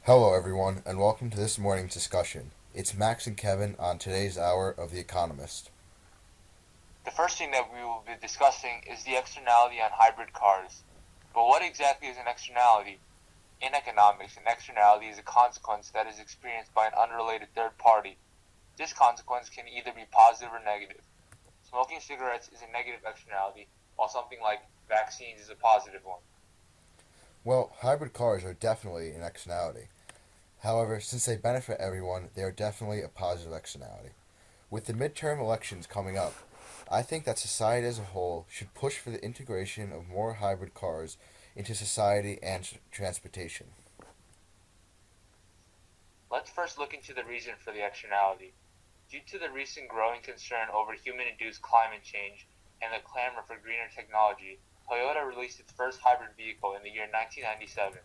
Hello, everyone, and welcome to this morning's discussion. It's Max and Kevin on today's hour of The Economist. The first thing that we will be discussing is the externality on hybrid cars. But what exactly is an externality? In economics, an externality is a consequence that is experienced by an unrelated third party. This consequence can either be positive or negative. Smoking cigarettes is a negative externality, while something like vaccines is a positive one. Well, hybrid cars are definitely an externality. However, since they benefit everyone, they are definitely a positive externality. With the midterm elections coming up, I think that society as a whole should push for the integration of more hybrid cars into society and transportation. Let's first look into the reason for the externality. Due to the recent growing concern over human-induced climate change and the clamor for greener technology, Toyota released its first hybrid vehicle in the year 1997.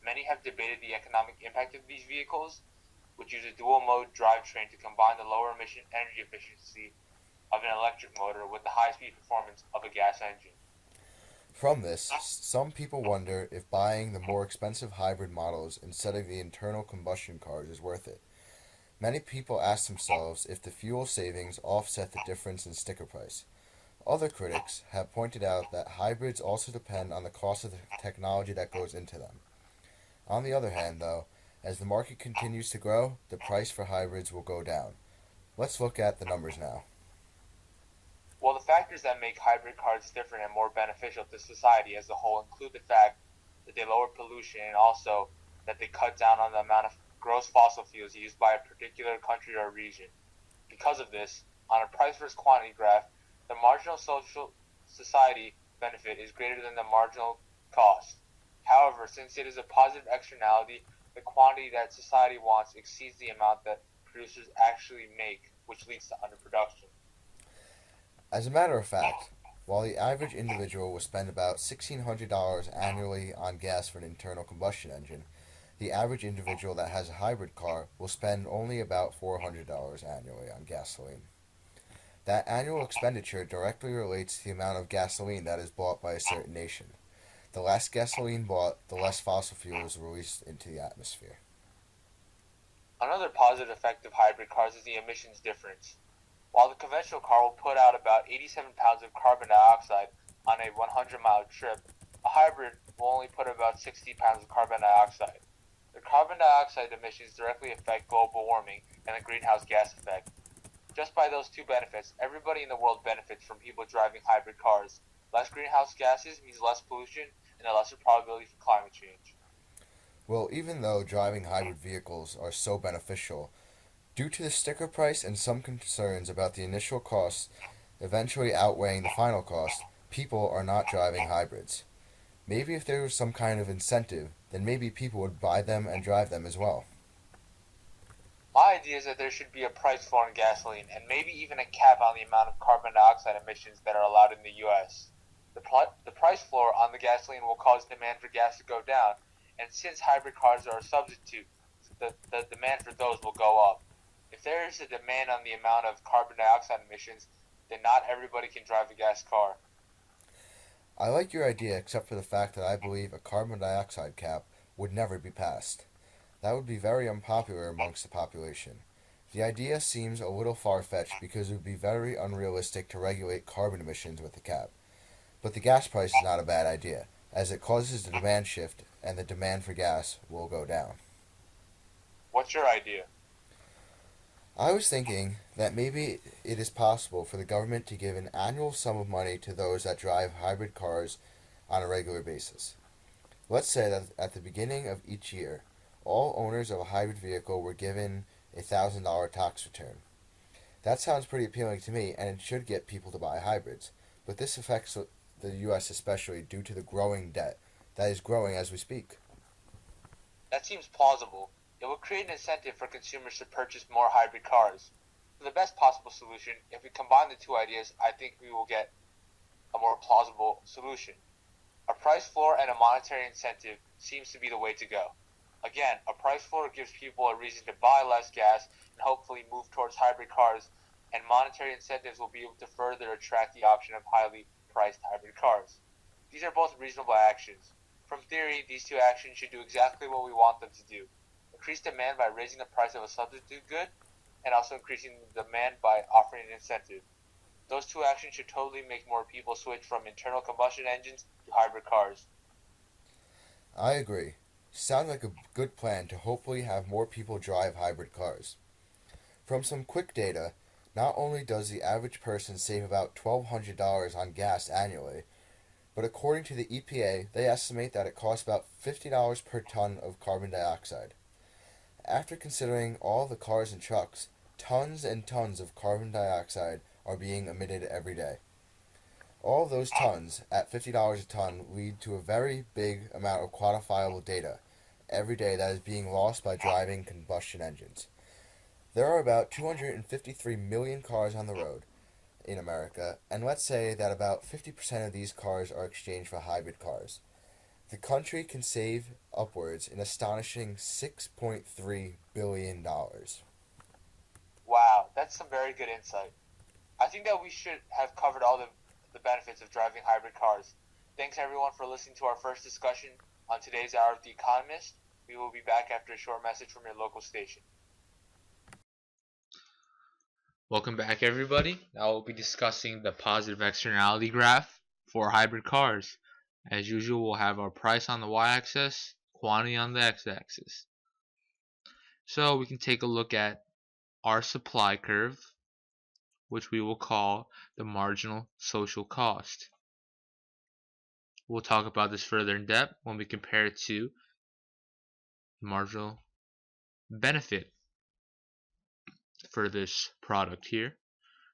Many have debated the economic impact of these vehicles, which use a dual-mode drivetrain to combine the lower emission energy efficiency of an electric motor with the high-speed performance of a gas engine. From this, some people wonder if buying the more expensive hybrid models instead of the internal combustion cars is worth it. Many people ask themselves if the fuel savings offset the difference in sticker price. Other critics have pointed out that hybrids also depend on the cost of the technology that goes into them. On the other hand, though, as the market continues to grow, the price for hybrids will go down. Let's look at the numbers now. While the factors that make hybrid cars different and more beneficial to society as a whole include the fact that they lower pollution and also that they cut down on the amount of gross fossil fuels used by a particular country or region. Because of this, on a price versus quantity graph, the marginal social society benefit is greater than the marginal cost. However, since it is a positive externality, the quantity that society wants exceeds the amount that producers actually make, which leads to underproduction. As a matter of fact, while the average individual will spend about $1,600 annually on gas for an internal combustion engine, the average individual that has a hybrid car will spend only about $400 annually on gasoline. That annual expenditure directly relates to the amount of gasoline that is bought by a certain nation. The less gasoline bought, the less fossil fuel is released into the atmosphere. Another positive effect of hybrid cars is the emissions difference. While the conventional car will put out about 87 pounds of carbon dioxide on a 100-mile trip, a hybrid will only put about 60 pounds of carbon dioxide. The carbon dioxide emissions directly affect global warming and the greenhouse gas effect. Just by those two benefits, everybody in the world benefits from people driving hybrid cars. Less greenhouse gases means less pollution and a lesser probability for climate change. Well, even though driving hybrid vehicles are so beneficial, due to the sticker price and some concerns about the initial cost eventually outweighing the final cost, people are not driving hybrids. Maybe if there was some kind of incentive, then maybe people would buy them and drive them as well. My idea is that there should be a price floor on gasoline and maybe even a cap on the amount of carbon dioxide emissions that are allowed in the US. The price floor on the gasoline will cause demand for gas to go down, and since hybrid cars are a substitute, the demand for those will go up. If there is a demand on the amount of carbon dioxide emissions, then not everybody can drive a gas car. I like your idea except for the fact that I believe a carbon dioxide cap would never be passed. That would be very unpopular amongst the population. The idea seems a little far-fetched because it would be very unrealistic to regulate carbon emissions with a cap. But the gas price is not a bad idea, as it causes the demand shift and the demand for gas will go down. What's your idea? I was thinking that maybe it is possible for the government to give an annual sum of money to those that drive hybrid cars on a regular basis. Let's say that at the beginning of each year, all owners of a hybrid vehicle were given a $1,000 tax return. That sounds pretty appealing to me, and it should get people to buy hybrids. But this affects the U.S. especially due to the growing debt that is growing as we speak. That seems plausible. It will create an incentive for consumers to purchase more hybrid cars. For the best possible solution, if we combine the two ideas, I think we will get a more plausible solution. A price floor and a monetary incentive seems to be the way to go. Again, a price floor gives people a reason to buy less gas and hopefully move towards hybrid cars, and monetary incentives will be able to further attract the option of highly priced hybrid cars. These are both reasonable actions. From theory, these two actions should do exactly what we want them to do. increase demand by raising the price of a substitute good, and also increasing the demand by offering an incentive. Those two actions should totally make more people switch from internal combustion engines to hybrid cars. I agree. Sounds like a good plan to hopefully have more people drive hybrid cars. From some quick data, not only does the average person save about $1,200 on gas annually, but according to the EPA, they estimate that it costs about $50 per ton of carbon dioxide. After considering all the cars and trucks, tons and tons of carbon dioxide are being emitted every day. All of those tons, at $50 a ton, lead to a very big amount of quantifiable data every day that is being lost by driving combustion engines. There are about 253 million cars on the road in America, and let's say that about 50% of these cars are exchanged for hybrid cars. The country can save upwards an astonishing $6.3 billion. Wow, that's some very good insight. I think that we should have covered all the benefits of driving hybrid cars. Thanks everyone for listening to our first discussion on today's Hour of the Economist. We will be back after a short message from your local station. Welcome back, everybody. Now we'll be discussing the positive externality graph for hybrid cars. As usual, we'll have our price on the y-axis, quantity on the x-axis. So we can take a look at our supply curve, which we will call the marginal social cost. We'll talk about this further in depth when we compare it to the marginal benefit for this product here.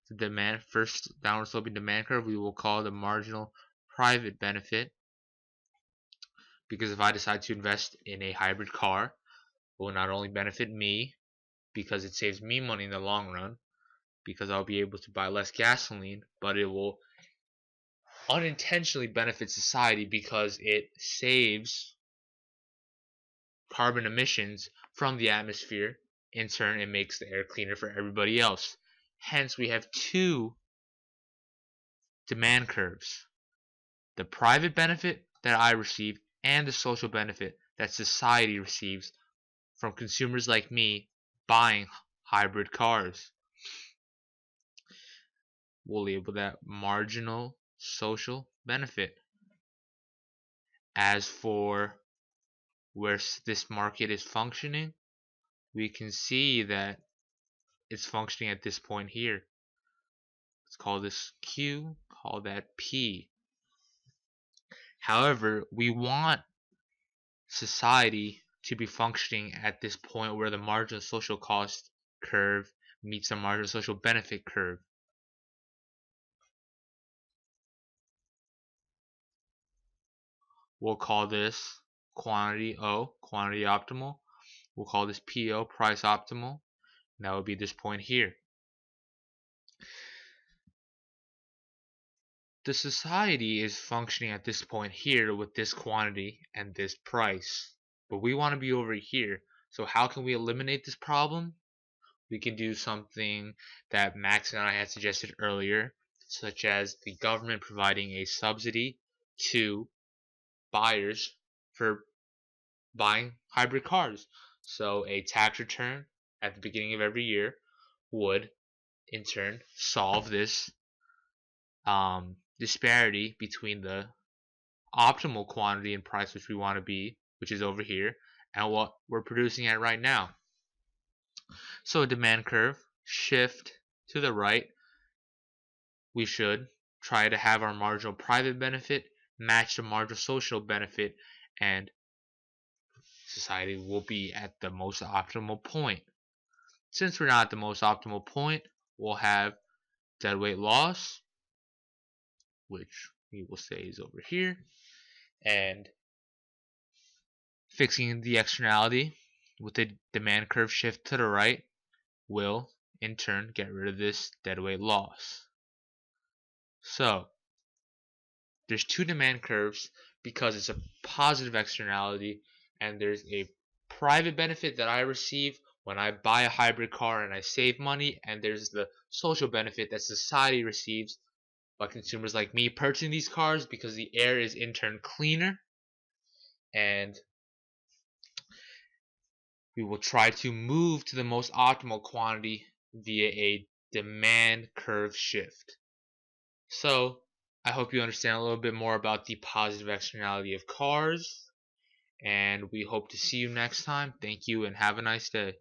The demand, first downward sloping demand curve, we will call the marginal private benefit, because if I decide to invest in a hybrid car, it will not only benefit me because it saves me money in the long run, because I'll be able to buy less gasoline, but it will unintentionally benefit society because it saves carbon emissions from the atmosphere. In turn, it makes the air cleaner for everybody else. Hence, we have two demand curves: the private benefit that I receive and the social benefit that society receives from consumers like me buying hybrid cars. We'll label that marginal social benefit. As for where this market is functioning, we can see that it's functioning at this point here. Let's call this Q, call that P. However, we want society to be functioning at this point where the marginal social cost curve meets the marginal social benefit curve. We'll call this quantity O, quantity optimal. We'll call this PO, price optimal. And that would be this point here. The society is functioning at this point here with this quantity and this price, but we want to be over here. So how can we eliminate this problem? We can do something that Max and I had suggested earlier, such as the government providing a subsidy to buyers for buying hybrid cars. So a tax return at the beginning of every year would in turn solve this disparity between the optimal quantity and price which we want to be, which is over here, and what we're producing at right now. So a demand curve, shift to the right, we should try to have our marginal private benefit match the marginal social benefit, and society will be at the most optimal point. Since we're not at the most optimal point, we'll have deadweight loss, which we will say is over here, and fixing the externality with the demand curve shift to the right will in turn get rid of this deadweight loss. So there's two demand curves because it's a positive externality, and there's a private benefit that I receive when I buy a hybrid car and I save money, and there's the social benefit that society receives by consumers like me purchasing these cars because the air is in turn cleaner, and we will try to move to the most optimal quantity via a demand curve shift. So, I hope you understand a little bit more about the positive externality of cars, and we hope to see you next time. Thank you and have a nice day.